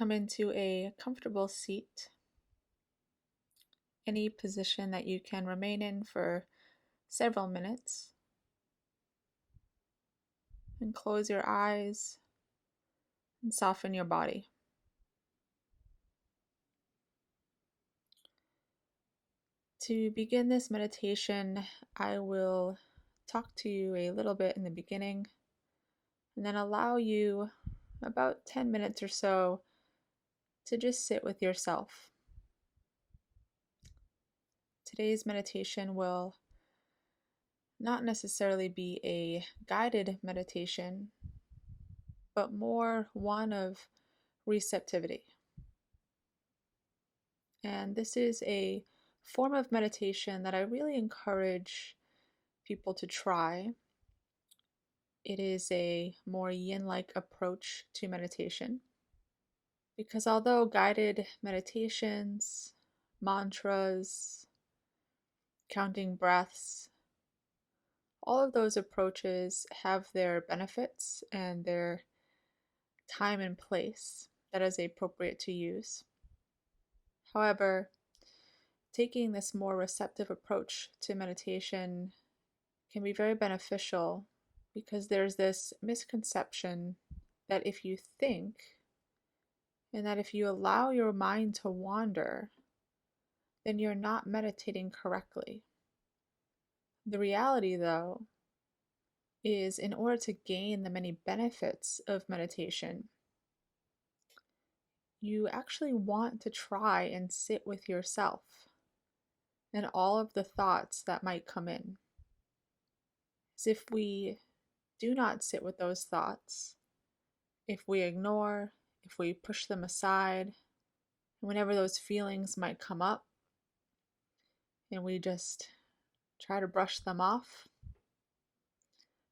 come into a comfortable seat, any position that you can remain in for several minutes, and close your eyes and soften your body. To begin this meditation, I will talk to you a little bit in the beginning and then allow you about 10 minutes or so to just sit with yourself. Today's meditation will not necessarily be a guided meditation, but more one of receptivity. And this is a form of meditation that I really encourage people to try. It is a more yin-like approach to meditation, because although guided meditations, mantras, counting breaths, all of those approaches have their benefits and their time and place that is appropriate to use. However, taking this more receptive approach to meditation can be very beneficial because there's this misconception that if you think and that if you allow your mind to wander, then you're not meditating correctly. The reality, though, is in order to gain the many benefits of meditation, you actually want to try and sit with yourself and all of the thoughts that might come in. As if we do not sit with those thoughts, if we ignore, if we push them aside, whenever those feelings might come up, and we just try to brush them off,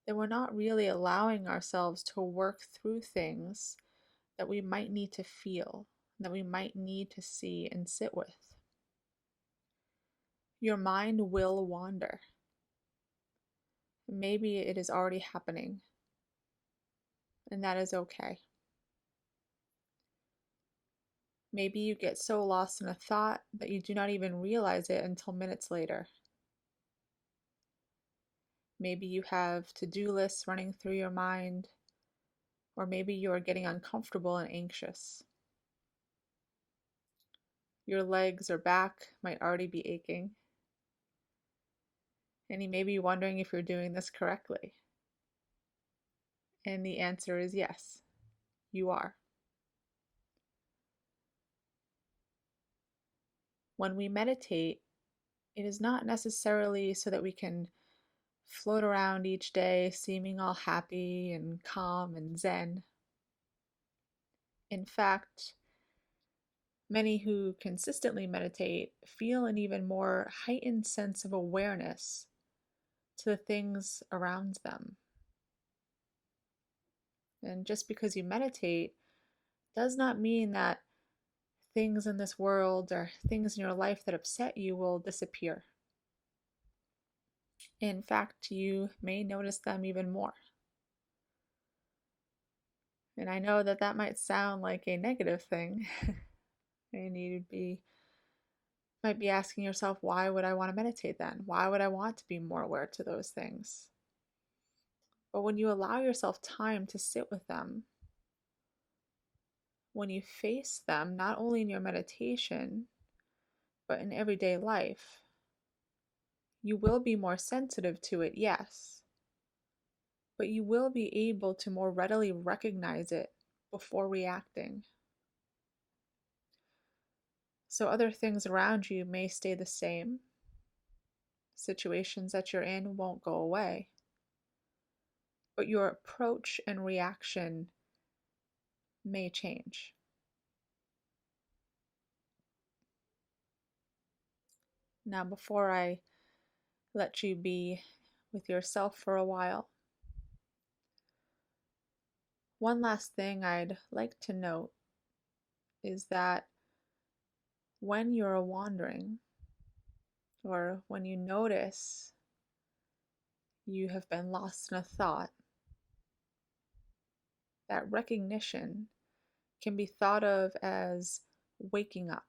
then we're not really allowing ourselves to work through things that we might need to feel, that we might need to see and sit with. Your mind will wander. Maybe it is already happening, and that is okay. Maybe you get so lost in a thought that you do not even realize it until minutes later. Maybe you have to-do lists running through your mind, or maybe you are getting uncomfortable and anxious. Your legs or back might already be aching, and you may be wondering if you're doing this correctly. And the answer is yes, you are. When we meditate, it is not necessarily so that we can float around each day seeming all happy and calm and zen. In fact, many who consistently meditate feel an even more heightened sense of awareness to the things around them. And just because you meditate does not mean that things in this world or things in your life that upset you will disappear. In fact, you may notice them even more. And I know that that might sound like a negative thing, and might be asking yourself, why would I want to meditate then? Why would I want to be more aware to those things? But when you allow yourself time to sit with them, when you face them, not only in your meditation, but in everyday life, you will be more sensitive to it, yes, but you will be able to more readily recognize it before reacting. So other things around you may stay the same. Situations that you're in won't go away. But your approach and reaction may change. Now, before I let you be with yourself for a while, one last thing I'd like to note is that when you're wandering, or when you notice you have been lost in a thought, that recognition can be thought of as waking up.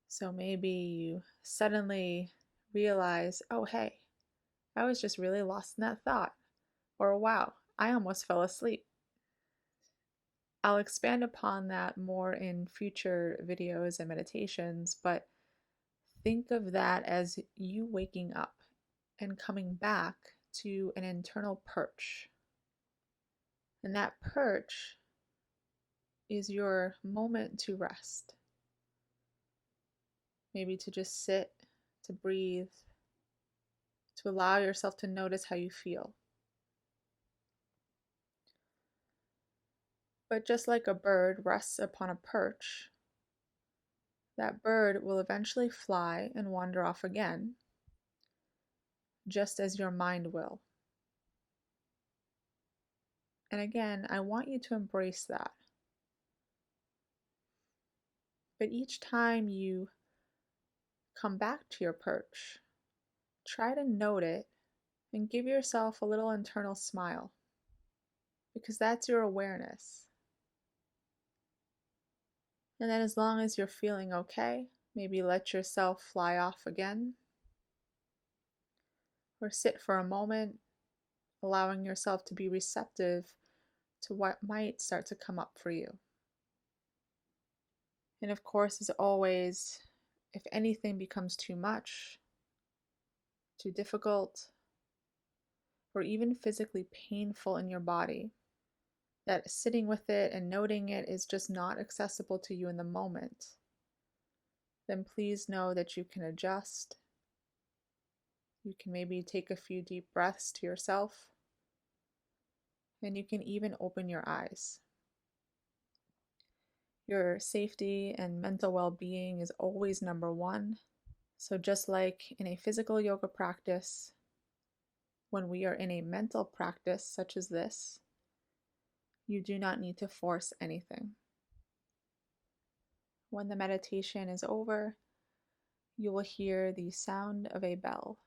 So maybe you suddenly realize, oh, hey, I was just really lost in that thought. Or wow, I almost fell asleep. I'll expand upon that more in future videos and meditations, but think of that as you waking up and coming back to an internal perch. And that perch is your moment to rest. Maybe to just sit, to breathe, to allow yourself to notice how you feel. But just like a bird rests upon a perch, that bird will eventually fly and wander off again, just as your mind will. And again, I want you to embrace that. But each time you come back to your perch, try to note it and give yourself a little internal smile, because that's your awareness. And then, as long as you're feeling okay, maybe let yourself fly off again, or sit for a moment, allowing yourself to be receptive to what might start to come up for you. And of course, as always, if anything becomes too much, too difficult, or even physically painful in your body, that sitting with it and noting it is just not accessible to you in the moment, then please know that you can adjust. You can maybe take a few deep breaths to yourself, and you can even open your eyes. Your safety and mental well-being is always number one. So just like in a physical yoga practice, when we are in a mental practice such as this, you do not need to force anything. When the meditation is over, you will hear the sound of a bell.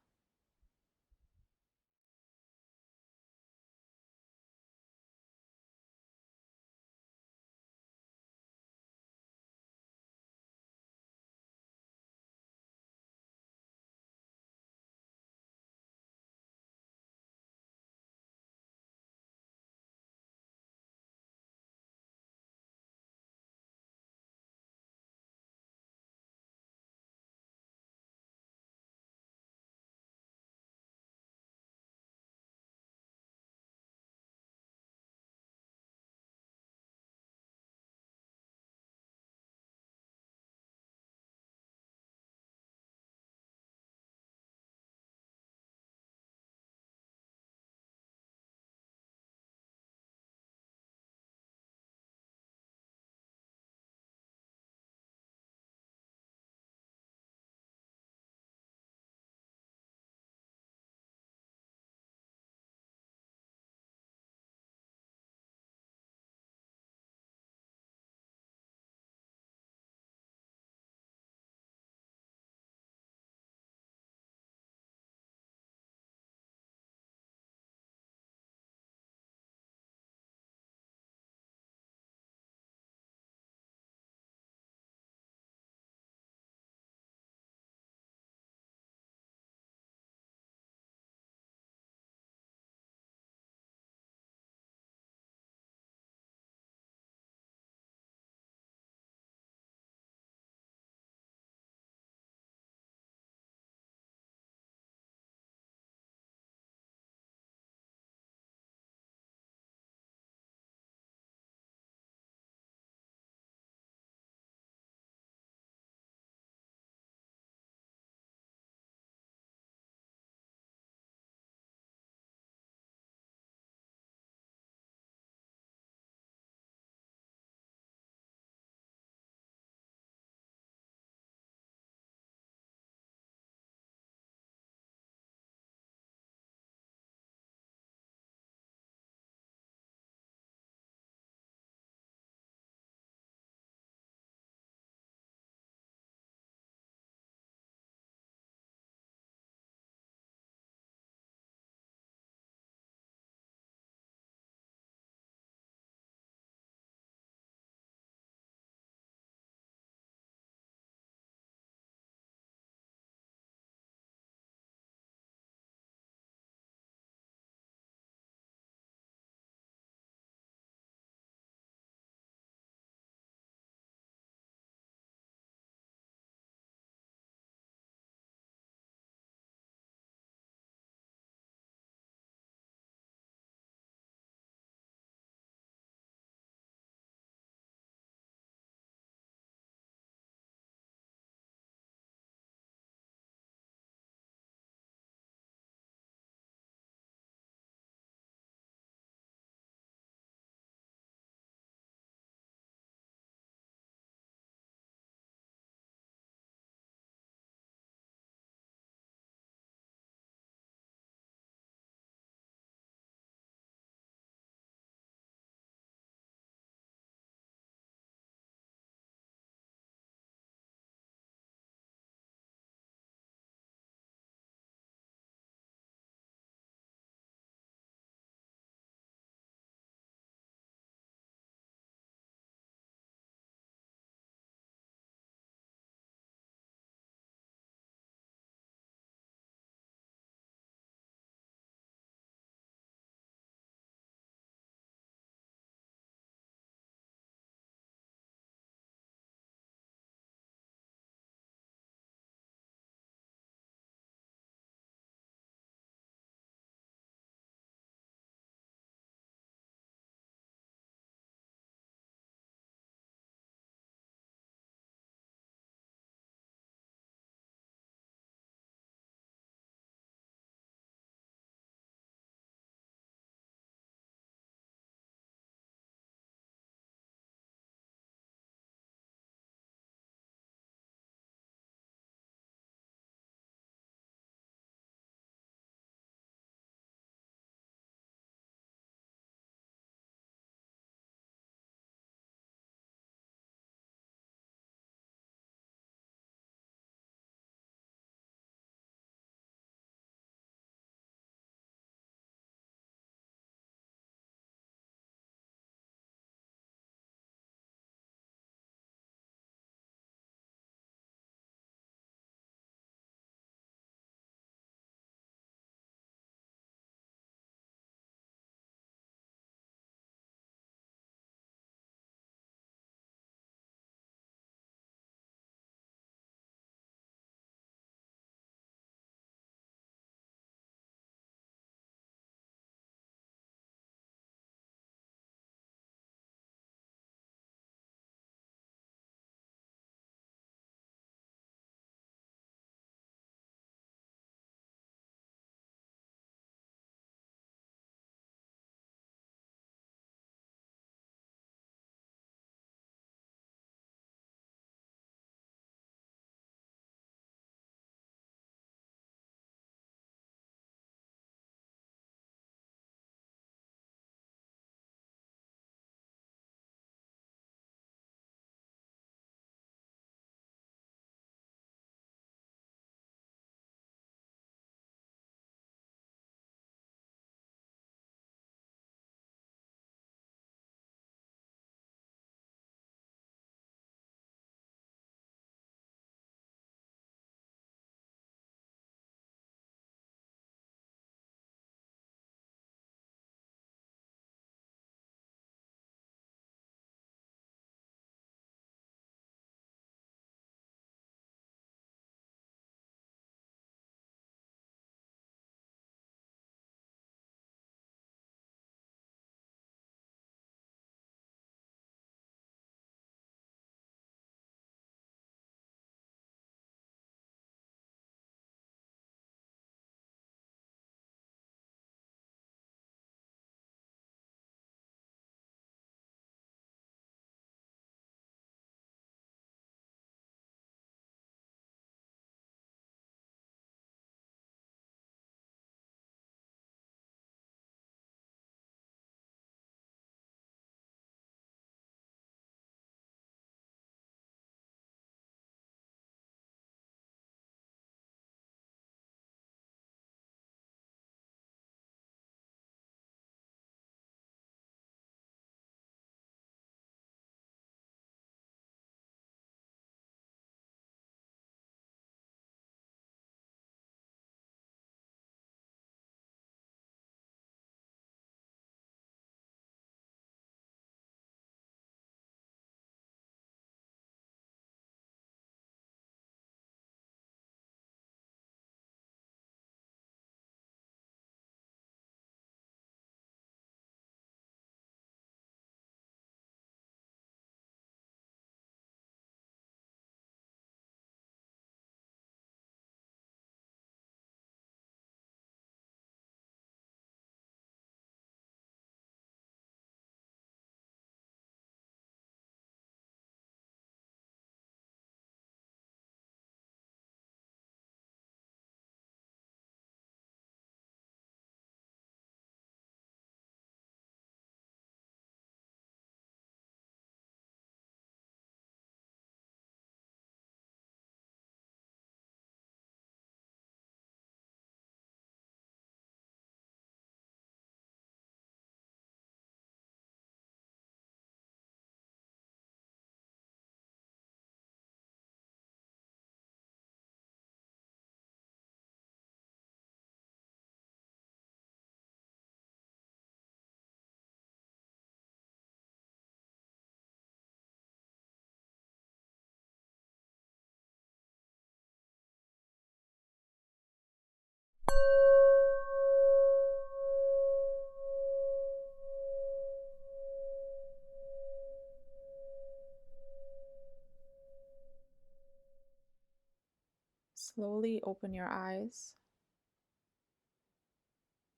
Slowly open your eyes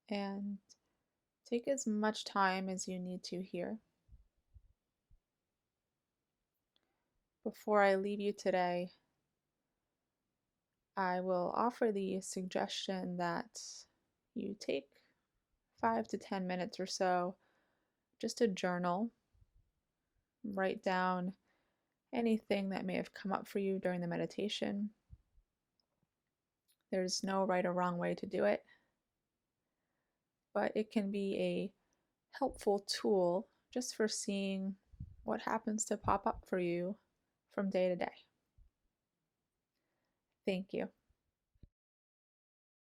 and take as much time as you need to here. Before I leave you today, I will offer the suggestion that you take 5 to 10 minutes or so just to journal, write down anything that may have come up for you during the meditation. There's no right or wrong way to do it, but it can be a helpful tool just for seeing what happens to pop up for you from day to day. Thank you.